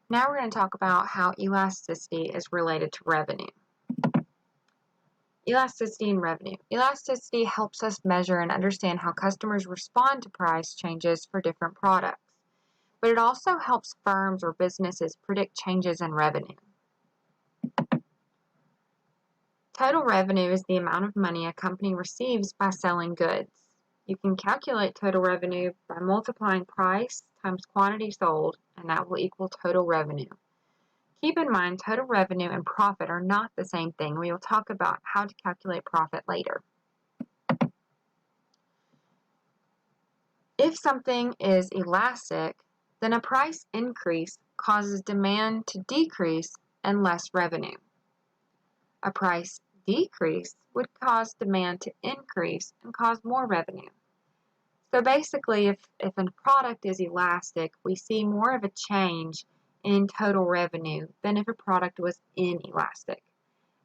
Now we're going to talk about how elasticity is related to revenue. Elasticity and revenue. Elasticity helps us measure and understand how customers respond to price changes for different products, but it also helps firms or businesses predict changes in revenue. Total revenue is the amount of money a company receives by selling goods. You can calculate total revenue by multiplying price times quantity sold, and that will equal total revenue. Keep in mind, total revenue and profit are not the same thing. We will talk about how to calculate profit later. If something is elastic, then a price increase causes demand to decrease and less revenue. A price decrease would cause demand to increase and cause more revenue. So basically, if a product is elastic, we see more of a change in total revenue than if a product was inelastic.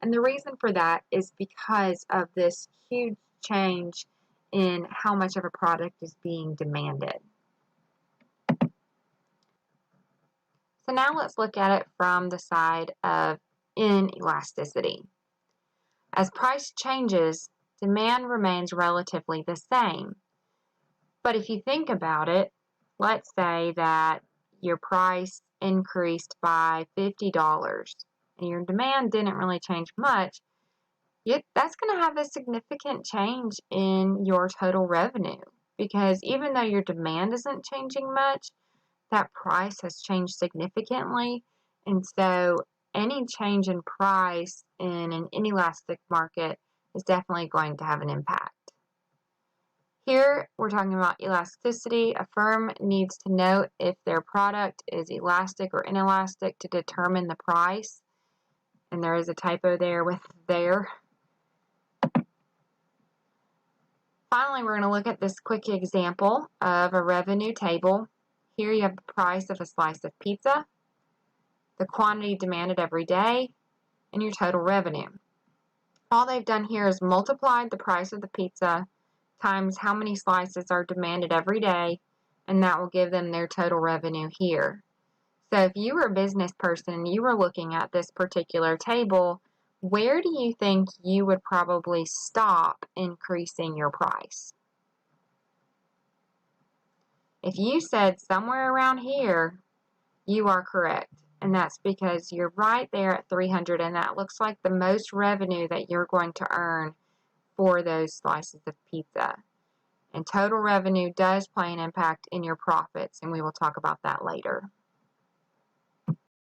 And the reason for that is because of this huge change in how much of a product is being demanded. So now let's look at it from the side of inelasticity. As price changes, demand remains relatively the same. But if you think about it, let's say that your price increased by $50 and your demand didn't really change much, that's going to have a significant change in your total revenue, because even though your demand isn't changing much, that price has changed significantly. And so any change in price in an inelastic market is definitely going to have an impact. Here, we're talking about elasticity. A firm needs to know if their product is elastic or inelastic to determine the price. And there is a typo there with there. Finally, we're going to look at this quick example of a revenue table. Here you have the price of a slice of pizza, the quantity demanded every day, and your total revenue. All they've done here is multiplied the price of the pizza times how many slices are demanded every day, and that will give them their total revenue here. So if you were a business person and you were looking at this particular table, where do you think you would probably stop increasing your price? If you said somewhere around here, you are correct. And that's because you're right there at 300, and that looks like the most revenue that you're going to earn for those slices of pizza. And total revenue does play an impact in your profits, and we will talk about that later.